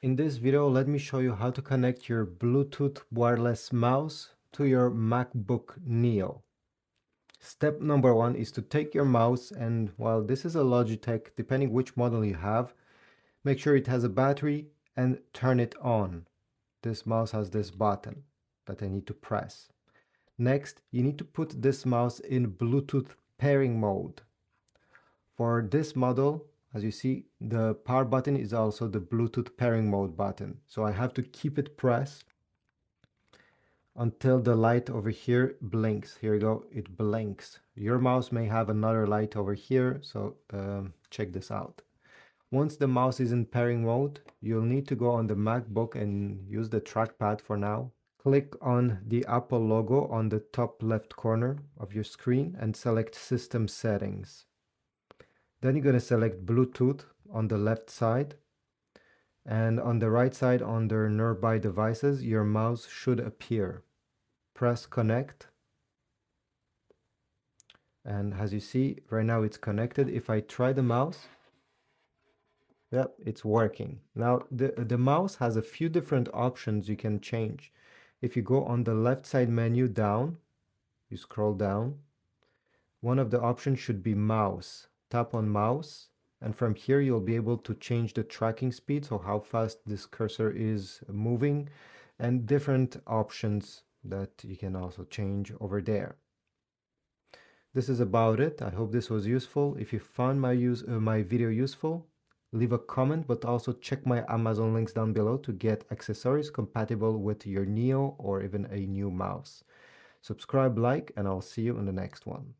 In this video, let me show you how to connect your Bluetooth wireless mouse to your MacBook Neo. Step number one is to take your mouse and, while this is a Logitech, depending which model you have, make sure it has a battery and turn it on. This mouse has this button that I need to press. Next, you need to put this mouse in Bluetooth pairing mode. For this model, as you see, the power button is also the Bluetooth pairing mode button. So I have to keep it pressed until the light over here blinks. Here you go, it blinks. Your mouse may have another light over here, so check this out. Once the mouse is in pairing mode, you'll need to go on the MacBook and use the trackpad for now. Click on the Apple logo on the top left corner of your screen and select System Settings. Then you're going to select Bluetooth on the left side. And on the right side under Nearby Devices, your mouse should appear. Press Connect. And as you see, right now it's connected. If I try the mouse, yep, it's working. Now, the mouse has a few different options you can change. If you go on the left side menu down, you scroll down, one of the options should be mouse. Tap on mouse, and from here you'll be able to change the tracking speed, so how fast this cursor is moving, and different options that you can also change over there. This is about it. I hope this was useful. If you found my video useful, leave a comment, but also check my Amazon links down below to get accessories compatible with your Neo or even a new mouse. Subscribe, like, and I'll see you in the next one.